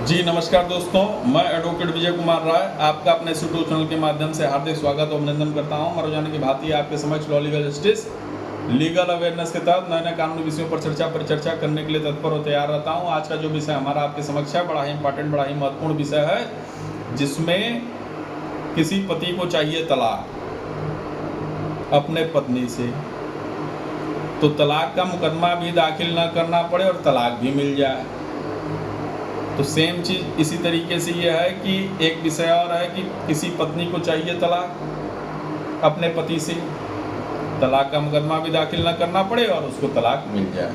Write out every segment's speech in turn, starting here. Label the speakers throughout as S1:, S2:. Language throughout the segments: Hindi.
S1: जी नमस्कार दोस्तों, मैं एडवोकेट विजय कुमार राय आपका अपने यूट्यूब चैनल के माध्यम से हार्दिक स्वागत और अभिनंदन करता हूं। रोजाना की भांति आपके समक्ष law legal justice legal awareness के तहत नए नए कानूनी विषयों पर परिचर्चा करने के लिए तत्पर और तैयार रहता हूं। आज का जो विषय हमारा आपके समक्ष है बड़ा ही इंपॉर्टेंट, बड़ा ही महत्वपूर्ण विषय है, जिसमें किसी पति को चाहिए तलाक अपने पत्नी से, तो तलाक का मुकदमा भी दाखिल न करना पड़े और तलाक भी मिल जाए। तो सेम चीज़ इसी तरीके से ये है कि एक विषय और है कि किसी पत्नी को चाहिए तलाक अपने पति से, तलाक का मुकदमा भी दाखिल न करना पड़े और उसको तलाक मिल जाए।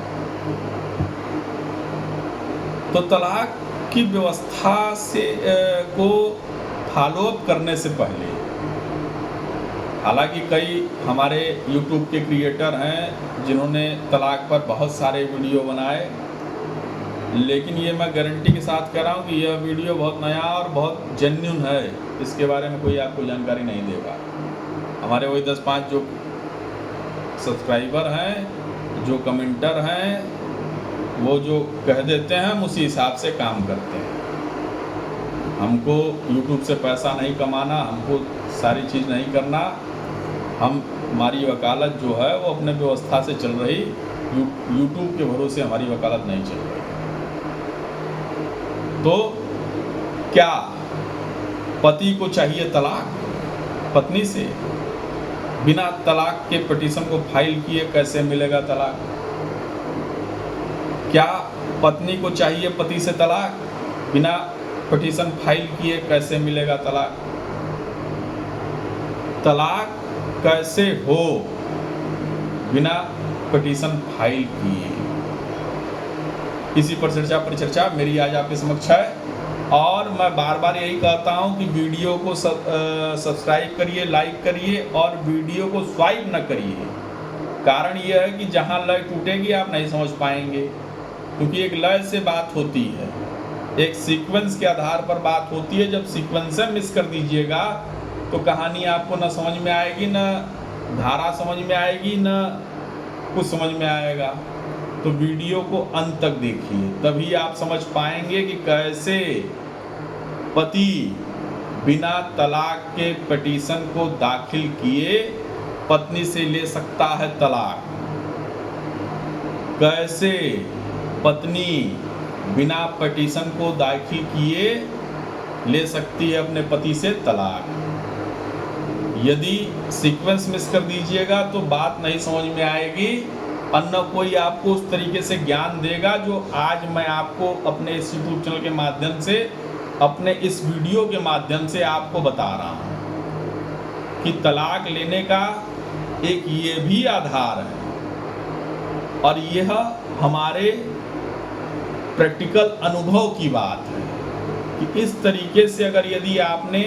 S1: तो तलाक की व्यवस्था से को फॉलोअप करने से पहले, हालांकि कई हमारे YouTube के क्रिएटर हैं जिन्होंने तलाक पर बहुत सारे वीडियो बनाए, लेकिन ये मैं गारंटी के साथ कह रहा हूँ कि यह वीडियो बहुत नया और बहुत जेन्युइन है। इसके बारे में कोई आपको जानकारी नहीं देगा। हमारे वही 10-5 जो सब्सक्राइबर हैं, जो कमेंटर हैं, वो जो कह देते हैं हम उसी हिसाब से काम करते हैं। हमको YouTube से पैसा नहीं कमाना, हमको सारी चीज़ नहीं करना। हमारी वकालत जो है वो अपने व्यवस्था से चल रही, YouTube के भरोसे हमारी वकालत नहीं चल रही। तो क्या पति को चाहिए तलाक पत्नी से? बिना तलाक के पिटीशन को फाइल किए कैसे मिलेगा तलाक? क्या पत्नी को चाहिए पति से तलाक? बिना पिटीशन फाइल किए कैसे मिलेगा तलाक? तलाक कैसे हो बिना पिटीशन फाइल किए? इसी पर परिचर्चा मेरी आज आपके समक्ष है। और मैं बार बार यही कहता हूं कि वीडियो को सब्सक्राइब करिए, लाइक करिए और वीडियो को स्वाइप न करिए। कारण यह है कि जहां लय टूटेगी आप नहीं समझ पाएंगे, क्योंकि एक लय से बात होती है, एक सीक्वेंस के आधार पर बात होती है। जब सीक्वेंस मिस कर दीजिएगा तो कहानी आपको न समझ में आएगी, न धारा समझ में आएगी, न कुछ समझ में आएगा। तो वीडियो को अंत तक देखिए, तभी आप समझ पाएंगे कि कैसे पति बिना तलाक के पिटीशन को दाखिल किए पत्नी से ले सकता है तलाक। कैसे पत्नी बिना पिटीशन को दाखिल किए ले सकती है अपने पति से तलाक। यदि सीक्वेंस मिस कर दीजिएगा तो बात नहीं समझ में आएगी, अन्य कोई आपको उस तरीके से ज्ञान देगा जो आज मैं आपको अपने इस यूट्यूब चैनल के माध्यम से, अपने इस वीडियो के माध्यम से आपको बता रहा हूँ कि तलाक लेने का एक ये भी आधार है और यह हमारे प्रैक्टिकल अनुभव की बात है कि इस तरीके से अगर यदि आपने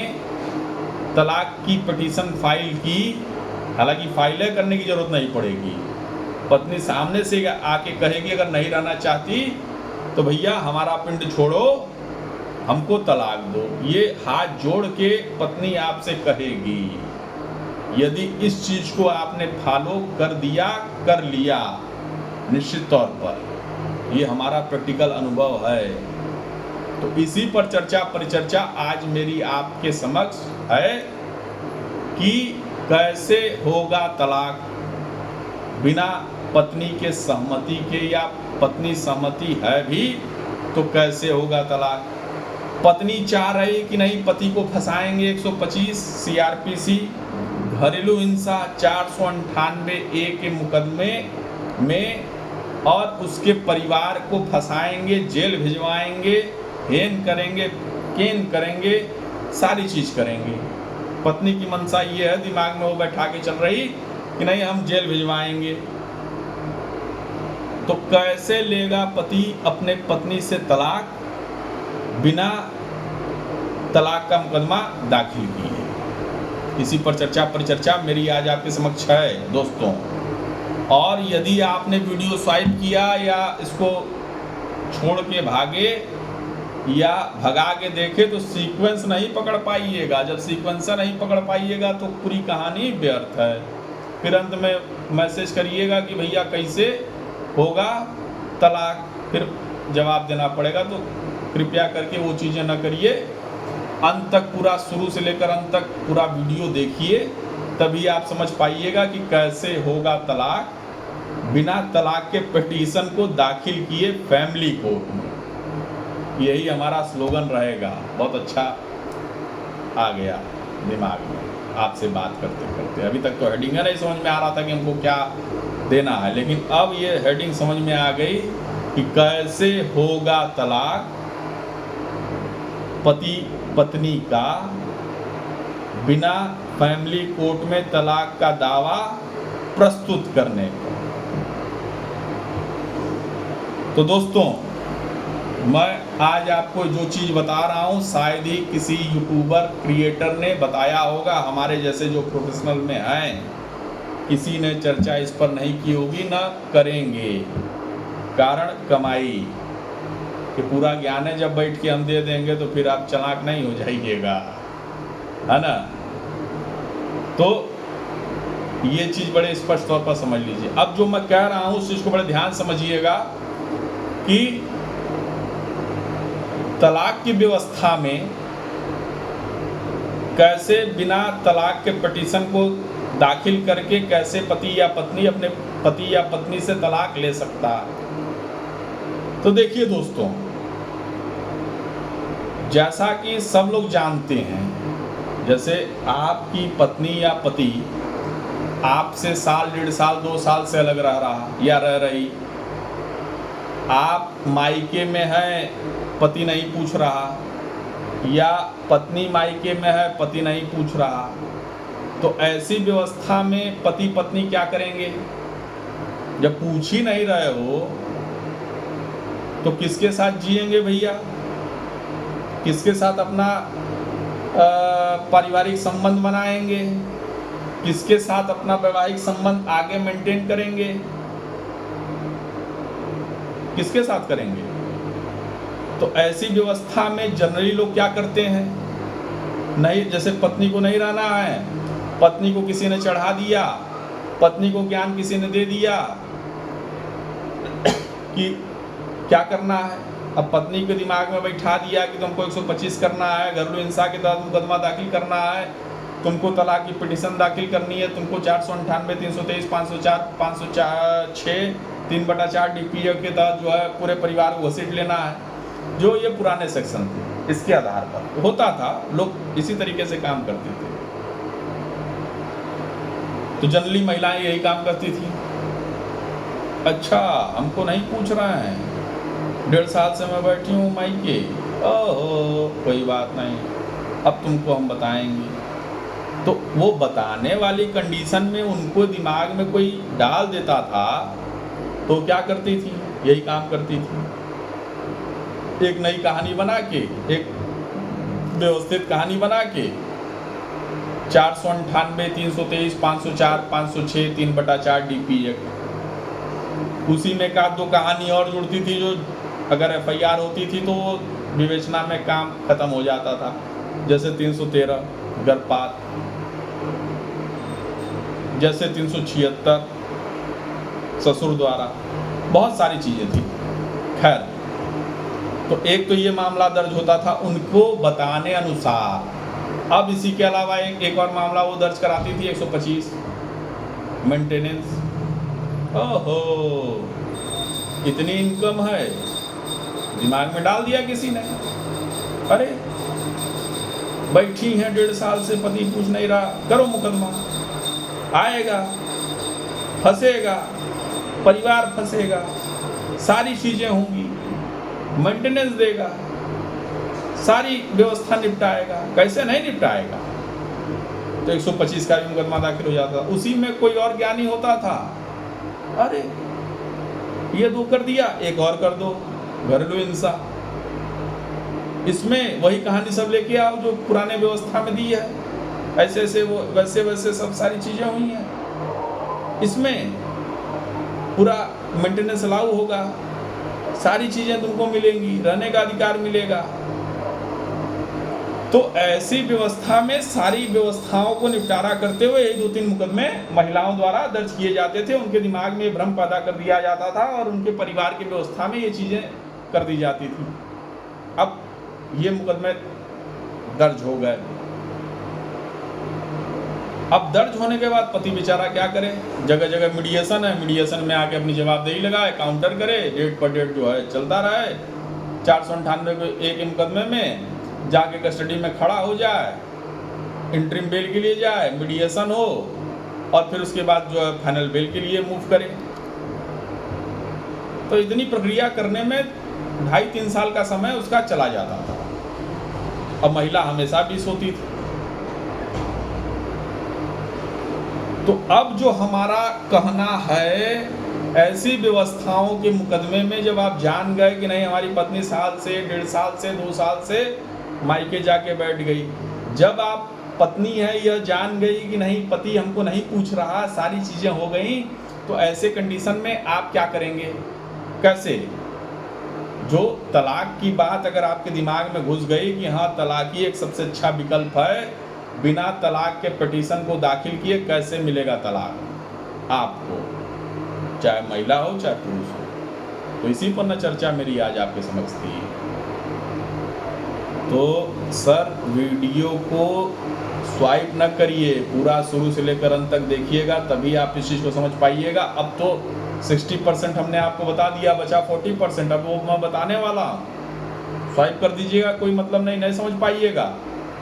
S1: तलाक की पिटीशन फाइल की, हालांकि फाइल करने की जरूरत नहीं पड़ेगी, पत्नी सामने से आके कहेगी अगर नहीं रहना चाहती तो भैया हमारा पिंड छोड़ो, हमको तलाक दो, ये हाथ जोड़ के पत्नी आपसे कहेगी। यदि इस चीज को आपने फॉलो कर दिया, कर लिया, निश्चित तौर पर ये हमारा प्रैक्टिकल अनुभव है। तो इसी पर परिचर्चा आज मेरी आपके समक्ष है कि कैसे होगा तलाक बिना पत्नी के सहमति के, या पत्नी सहमति है भी तो कैसे होगा तलाक? पत्नी चाह रही कि नहीं पति को फंसाएंगे 125 CRPC घरेलू हिंसा 498A के मुकदमे में और उसके परिवार को फंसाएंगे, जेल भिजवाएंगे, हेन करेंगे, केन करेंगे, सारी चीज करेंगे। पत्नी की मनसा ये है, दिमाग में वो बैठा के चल रही कि नहीं हम जेल भिजवाएंगे। तो कैसे लेगा पति अपने पत्नी से तलाक बिना तलाक का मुकदमा दाखिल किए? इसी पर परिचर्चा मेरी आज आपके समक्ष है दोस्तों। और यदि आपने वीडियो स्वाइप किया या इसको छोड़ के भागे या भगा के देखे तो सीक्वेंस नहीं पकड़ पाइएगा। जब सीक्वेंस नहीं पकड़ पाइएगा तो पूरी कहानी व्यर्थ है। फिर अंत में मैसेज करिएगा कि भैया कैसे होगा तलाक, फिर जवाब देना पड़ेगा। तो कृपया करके वो चीज़ें न करिए। अंत तक पूरा, शुरू से लेकर अंत तक पूरा वीडियो देखिए, तभी आप समझ पाइएगा कि कैसे होगा तलाक बिना तलाक के पिटीशन को दाखिल किए फैमिली कोर्ट में। यही हमारा स्लोगन रहेगा। बहुत अच्छा आ गया दिमाग में आपसे बात करते करते। अभी तक तो हेडिंग नहीं समझ में आ रहा था कि हमको क्या देना है, लेकिन अब ये हेडिंग समझ में आ गई कि कैसे होगा तलाक पति पत्नी का बिना फैमिली कोर्ट में तलाक का दावा प्रस्तुत करने को। तो दोस्तों, मैं आज आपको जो चीज़ बता रहा हूँ शायद ही किसी यूट्यूबर क्रिएटर ने बताया होगा। हमारे जैसे जो प्रोफेशनल में हैं, किसी ने चर्चा इस पर नहीं की होगी, ना करेंगे। कारण कमाई कि पूरा ज्ञान है जब बैठ के हम दे देंगे तो फिर आप चालाक नहीं हो जाइएगा, है ना। तो ये चीज़ बड़े स्पष्ट तौर पर समझ लीजिए। अब जो मैं कह रहा हूँ उस चीज़ को बड़े ध्यान समझिएगा कि तलाक की व्यवस्था में कैसे बिना तलाक के पिटीशन को दाखिल करके कैसे पति या पत्नी अपने पति या पत्नी से तलाक ले सकता है। तो देखिए दोस्तों, जैसा कि सब लोग जानते हैं, जैसे आपकी पत्नी या पति आपसे साल, 1.5 साल, 2 साल से अलग रह रहा या रह रही, आप मायके में हैं, पति नहीं पूछ रहा, या पत्नी मायके में है, पति नहीं पूछ रहा, तो ऐसी व्यवस्था में पति पत्नी क्या करेंगे? जब पूछ ही नहीं रहे हो तो किसके साथ जिएंगे भैया? किसके साथ अपना पारिवारिक संबंध बनाएंगे? किसके साथ अपना वैवाहिक संबंध आगे मेंटेन करेंगे? किसके साथ करेंगे? तो ऐसी व्यवस्था में जनरली लोग क्या करते हैं, नहीं, जैसे पत्नी को नहीं रहना है, पत्नी को किसी ने चढ़ा दिया, पत्नी को ज्ञान किसी ने दे दिया कि क्या करना है। अब पत्नी के दिमाग में बैठा दिया कि तुमको 125 करना है, घरेलू हिंसा के तहत मुकदमा दाखिल करना है, तुमको तलाक की पिटीशन दाखिल करनी है, तुमको 498, 323, 504, 506, 3/4 DPA के तहत जो है पूरे परिवार को घसीट लेना है। जो ये पुराने सेक्शन थे, इसके आधार पर होता था, लोग इसी तरीके से काम करते थे। तो जनरली महिलाएं यही काम करती थी। अच्छा, हमको नहीं पूछ रहे हैं, 1.5 साल से मैं बैठी हूँ मायके, ओहो कोई बात नहीं, अब तुमको हम बताएंगे। तो वो बताने वाली कंडीशन में उनको दिमाग में कोई डाल देता था, तो क्या करती थी? यही काम करती थी। एक नई कहानी बना के, एक व्यवस्थित कहानी बना के 498, 323, 504, 506, 3/4 DPA, उसी में का 2 कहानी और जुड़ती थी, जो अगर FIR होती थी तो विवेचना में काम खत्म हो जाता था। जैसे 313 गर्भपात, जैसे 376 ससुर द्वारा, बहुत सारी चीज़ें थी। खैर, तो एक तो ये मामला दर्ज होता था उनको बताने अनुसार। अब इसी के अलावा एक और मामला वो दर्ज कराती थी, 125 मेंटेनेंस। ओहो, इतनी इनकम है, दिमाग में डाल दिया किसी ने। अरे बैठी हैं 1.5 साल से, पति पूछ नहीं रहा, करो मुकदमा, आएगा, फंसेगा, परिवार फंसेगा, सारी चीज़ें होंगी, मेंटेनेंस देगा, सारी व्यवस्था निपटाएगा। कैसे नहीं निपटाएगा? तो 125 का भी मुकदमा दाखिल हो जाता। उसी में कोई और ज्ञानी होता था, अरे ये 2 कर दिया, एक और कर दो, घरेलू हिंसा। इसमें वही कहानी सब लेके आओ जो पुराने व्यवस्था में दी है, ऐसे ऐसे वो वैसे वैसे सब सारी चीज़ें हुई हैं। इसमें पूरा मेंटेनेंस लागू होगा, सारी चीज़ें तुमको मिलेंगी, रहने का अधिकार मिलेगा। तो ऐसी व्यवस्था में सारी व्यवस्थाओं को निपटारा करते हुए ये 2-3 मुकदमे महिलाओं द्वारा दर्ज किए जाते थे। उनके दिमाग में भ्रम पैदा कर दिया जाता था और उनके परिवार की व्यवस्था में ये चीज़ें कर दी जाती थी। अब ये मुकदमे दर्ज हो गए। अब दर्ज होने के बाद पति बेचारा क्या करे, जगह जगह मीडिएशन है, मीडिएशन में आके अपनी जवाबदेही लगाए, काउंटर करे, डेट पर डेट जो है चलता रहे, 498 के मुकदमे में जाके कस्टडी में खड़ा हो जाए, इंटरिम बेल के लिए जाए, मीडिएशन हो और फिर उसके बाद जो है फाइनल बेल के लिए मूव करे। तो इतनी प्रक्रिया करने में 2.5-3 साल का समय उसका चला जाता था। अब महिला हमेशा भी सोती थी। तो अब जो हमारा कहना है, ऐसी व्यवस्थाओं के मुकदमे में जब आप जान गए कि नहीं हमारी पत्नी साल से, 1.5 साल से, 2 साल से मायके जाके बैठ गई, जब आप पत्नी है यह जान गई कि नहीं पति हमको नहीं पूछ रहा, सारी चीज़ें हो गई, तो ऐसे कंडीशन में आप क्या करेंगे, कैसे? जो तलाक की बात अगर आपके दिमाग में घुस गई कि हाँ तलाक ही एक सबसे अच्छा विकल्प है, बिना तलाक के पिटीशन को दाखिल किए कैसे मिलेगा तलाक आपको, चाहे महिला हो चाहे पुरुष हो। तो इसी पर न चर्चा मेरी आज आपके समक्ष थी। तो सर वीडियो को स्वाइप न करिए, पूरा शुरू से लेकर अंत तक देखिएगा, तभी आप इस चीज़ को समझ पाइएगा। अब तो 60% हमने आपको बता दिया, बचा 40%, अब वो मैं बताने वाला हूँ। स्वाइप कर दीजिएगा, कोई मतलब नहीं समझ पाइएगा,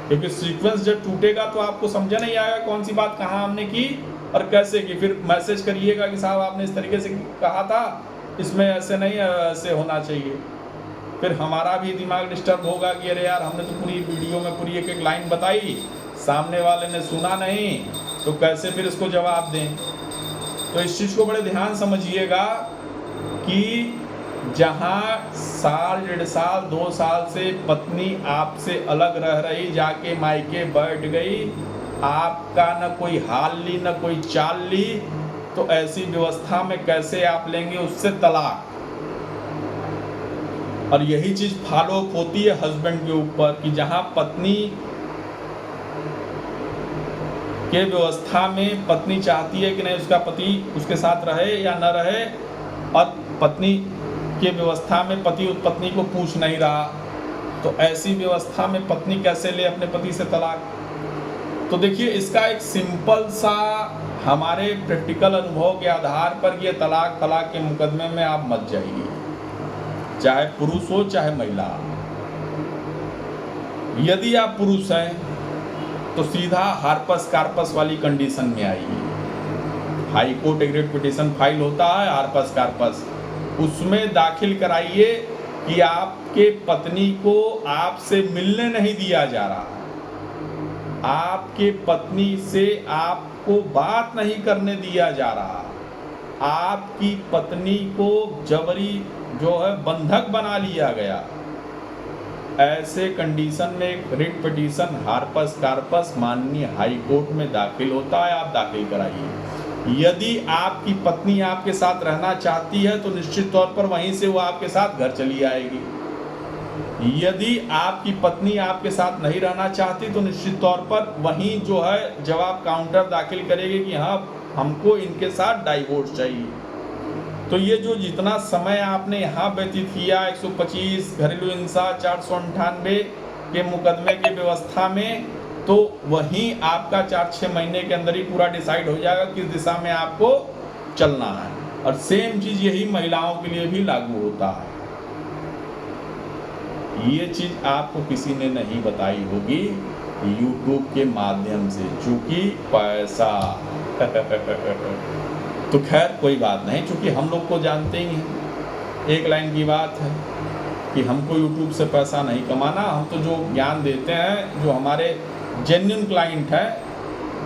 S1: क्योंकि सीक्वेंस जब टूटेगा तो आपको समझ नहीं आएगा कौन सी बात कहाँ हमने की और कैसे की। फिर मैसेज करिएगा कि साहब आपने इस तरीके से कहा था, इसमें ऐसे नहीं, ऐसे होना चाहिए। फिर हमारा भी दिमाग डिस्टर्ब होगा कि अरे यार हमने तो पूरी वीडियो में पूरी एक एक लाइन बताई, सामने वाले ने सुना नहीं, तो कैसे फिर इसको जवाब दें। तो इस चीज़ को बड़े ध्यान समझिएगा कि जहाँ साल, 1.5 साल, 2 साल से पत्नी आपसे अलग रह रही, जाके मायके बैठ गई, आपका न कोई हाल ली न कोई चाल ली, तो ऐसी व्यवस्था में कैसे आप लेंगे उससे तलाक। और यही चीज़ फॉलो होती है हस्बैंड के ऊपर कि जहाँ पत्नी के व्यवस्था में पत्नी चाहती है कि नहीं उसका पति उसके साथ रहे या न रहे, और पत्नी के व्यवस्था में पति उस पत्नी को पूछ नहीं रहा, तो ऐसी व्यवस्था में पत्नी कैसे ले अपने पति से तलाक। तो देखिए इसका एक सिंपल सा हमारे प्रैक्टिकल अनुभव के आधार पर ये तलाक के मुकदमे में आप मत जाइए, चाहे पुरुष हो चाहे महिला। यदि आप पुरुष हैं तो सीधा हार्पस कार्पस वाली कंडीशन में आइए। High court agreed petition file होता है हार्पस कार्पस, उसमें दाखिल कराइए कि आपके पत्नी को आपसे मिलने नहीं दिया जा रहा, आपके पत्नी से आपको बात नहीं करने दिया जा रहा, आपकी पत्नी को जबरी जो है बंधक बना लिया गया। ऐसे कंडीशन में एक रिट पिटीशन हार्पस कार्पस माननीय हाई कोर्ट में दाखिल होता है, आप दाखिल कराइए। यदि आपकी पत्नी आपके साथ रहना चाहती है तो निश्चित तौर पर वहीं से वो आपके साथ घर चली आएगी। यदि आपकी पत्नी आपके साथ नहीं रहना चाहती तो निश्चित तौर पर वहीं जो है जवाब काउंटर दाखिल करेगी कि हाँ हमको इनके साथ डाइवोर्स चाहिए। तो ये जो जितना समय आपने यहाँ व्यतीत किया 125 घरेलू हिंसा 498 के मुकदमे की व्यवस्था में, तो वहीं आपका 4-6 महीने के अंदर ही पूरा डिसाइड हो जाएगा किस दिशा में आपको चलना है। और सेम चीज़ यही महिलाओं के लिए भी लागू होता है। ये चीज़ आपको किसी ने नहीं बताई होगी YouTube के माध्यम से, चूँकि पैसा तो खैर कोई बात नहीं, चूँकि हम लोग को जानते ही हैं, एक लाइन की बात है कि हमको YouTube से पैसा नहीं कमाना। हम तो जो ज्ञान देते हैं, जो हमारे जेन्युइन क्लाइंट हैं,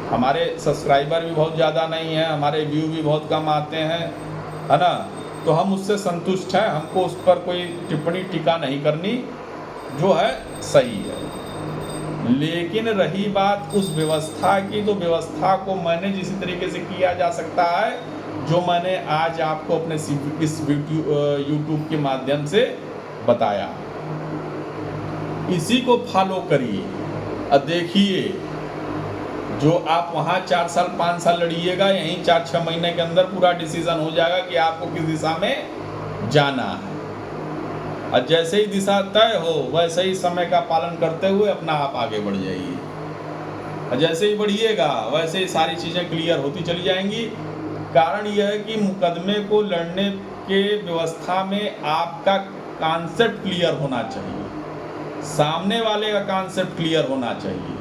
S1: हमारे सब्सक्राइबर भी बहुत ज़्यादा नहीं है, हमारे व्यू भी बहुत कम आते हैं, है ना, तो हम उससे संतुष्ट हैं, हमको उस पर कोई टिप्पणी टीका नहीं करनी, जो है सही है। लेकिन रही बात उस व्यवस्था की, तो व्यवस्था को मैंने जिस तरीके से किया जा सकता है, जो मैंने आज आपको अपने इस यूट्यूब के माध्यम से बताया, इसी को फॉलो करिए। और देखिए जो आप वहाँ 4 साल 5 साल लड़िएगा, यहीं 4-6 महीने के अंदर पूरा डिसीजन हो जाएगा कि आपको किस दिशा में जाना है। और जैसे ही दिशा तय हो वैसे ही समय का पालन करते हुए अपना आप आगे बढ़ जाइए। और जैसे ही बढ़िएगा वैसे ही सारी चीज़ें क्लियर होती चली जाएंगी। कारण यह है कि मुकदमे को लड़ने के व्यवस्था में आपका कॉन्सेप्ट क्लियर होना चाहिए, सामने वाले का कॉन्सेप्ट क्लियर होना चाहिए।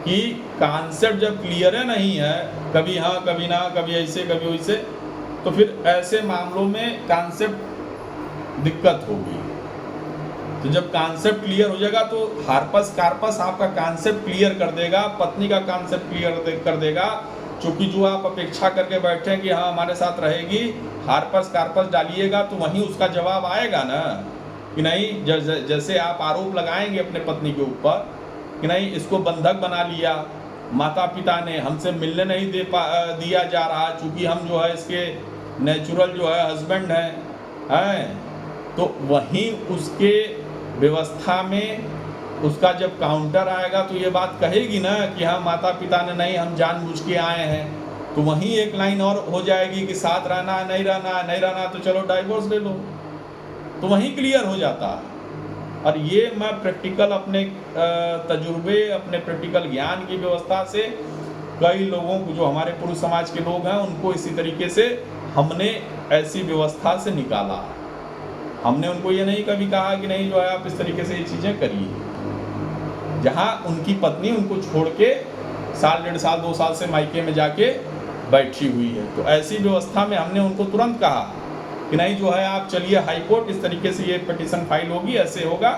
S1: कि कॉन्सेप्ट जब क्लियर नहीं है, कभी हाँ कभी ना, कभी ऐसे कभी वैसे, तो फिर ऐसे मामलों में कॉन्सेप्ट दिक्कत होगी। तो जब कॉन्सेप्ट क्लियर हो जाएगा तो हार्पस कार्पस आपका कॉन्सेप्ट क्लियर कर देगा, पत्नी का कॉन्सेप्ट क्लियर कर देगा। चूँकि जो आप अपेक्षा करके बैठे हैं कि हाँ हमारे साथ रहेगी, हार्पस कार्पस डालिएगा तो वहीं उसका जवाब आएगा ना कि नहीं। जैसे आप आरोप लगाएंगे अपने पत्नी के ऊपर कि नहीं इसको बंधक बना लिया, माता पिता ने हमसे मिलने नहीं दिया जा रहा, चूँकि हम जो है इसके नेचुरल जो है हस्बैंड हैं, तो वहीं उसके व्यवस्था में उसका जब काउंटर आएगा तो ये बात कहेगी ना कि हाँ माता पिता ने नहीं, हम जानबूझ के आए हैं। तो वहीं एक लाइन और हो जाएगी कि साथ रहना नहीं रहना, नहीं रहना तो चलो डाइवोर्स ले लो, तो वहीं क्लियर हो जाता है। और ये मैं प्रैक्टिकल अपने तजुर्बे, अपने प्रैक्टिकल ज्ञान की व्यवस्था से कई लोगों को, जो हमारे पुरुष समाज के लोग हैं, उनको इसी तरीके से हमने ऐसी व्यवस्था से निकाला। हमने उनको ये नहीं कभी कहा कि नहीं जो है आप इस तरीके से ये चीज़ें करिए। जहाँ उनकी पत्नी उनको छोड़ के साल, 1.5 साल, 2 साल से मायके में जाके बैठी हुई है, तो ऐसी व्यवस्था में हमने उनको तुरंत कहा कि नहीं जो है आप चलिए हाई कोर्ट, इस तरीके से ये पिटीशन फाइल होगी, ऐसे होगा,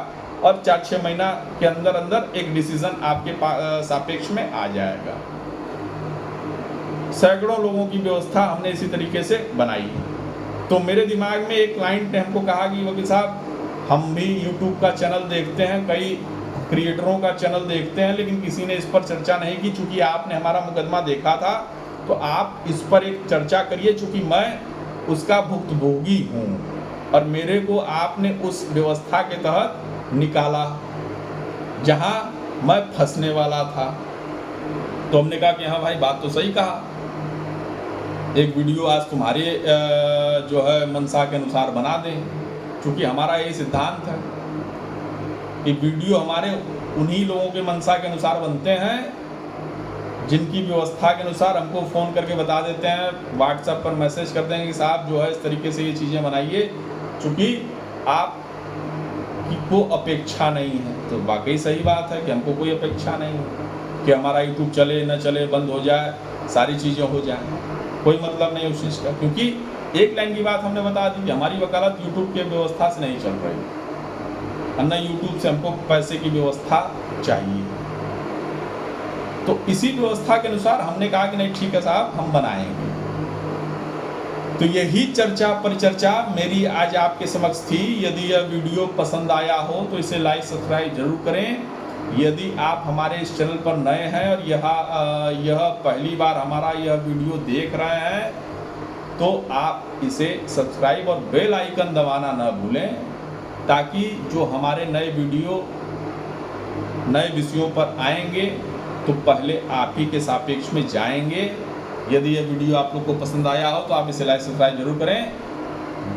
S1: और 4-6 महीना के अंदर अंदर एक डिसीजन आपके सापेक्ष में आ जाएगा। सैकड़ों लोगों की व्यवस्था हमने इसी तरीके से बनाई। तो मेरे दिमाग में एक क्लाइंट ने हमको कहा कि वकील साहब हम भी यूट्यूब का चैनल देखते हैं, कई क्रिएटरों का चैनल देखते हैं, लेकिन किसी ने इस पर चर्चा नहीं की। चूँकि आपने हमारा मुकदमा देखा था तो आप इस पर एक चर्चा करिए, चूँकि मैं उसका भुक्तभोगी हूँ और मेरे को आपने उस व्यवस्था के तहत निकाला जहाँ मैं फंसने वाला था। तो हमने कहा कि हाँ भाई बात तो सही कहा, एक वीडियो आज तुम्हारे जो है मनसा के अनुसार बना दें, क्योंकि हमारा यही सिद्धांत है कि वीडियो हमारे उन्हीं लोगों के मनसा के अनुसार बनते हैं जिनकी व्यवस्था के अनुसार हमको फ़ोन करके बता देते हैं, व्हाट्सएप पर मैसेज कर देंगे कि साहब जो है इस तरीके से ये चीज़ें बनाइए, चूँकि आप को अपेक्षा नहीं है। तो वाकई सही बात है कि हमको कोई अपेक्षा नहीं है कि हमारा यूट्यूब चले न चले, बंद हो जाए, सारी चीज़ें हो जाएँ, कोई मतलब नहीं उस चीज़ का। क्योंकि एक लाइन की बात हमने बता दी कि हमारी वकालत यूट्यूब के व्यवस्था से नहीं चल रही, न यूट्यूब से हमको पैसे की व्यवस्था चाहिए। तो इसी व्यवस्था के अनुसार हमने कहा कि नहीं ठीक है साहब हम बनाएंगे। तो यही चर्चा परिचर्चा मेरी आज आपके समक्ष थी। यदि यह वीडियो पसंद आया हो तो इसे लाइक सब्सक्राइब जरूर करें। यदि आप हमारे इस चैनल पर नए हैं और यह पहली बार हमारा यह वीडियो देख रहे हैं तो आप इसे सब्सक्राइब और बेल आइकन दबाना न भूलें, ताकि जो हमारे नए वीडियो नए विषयों पर आएंगे तो पहले आप ही के सापेक्ष में जाएंगे। यदि यह वीडियो आप लोग को पसंद आया हो तो आप इसे लाइक सब्सक्राइब जरूर करें।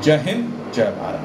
S1: जय हिंद, जय भारत।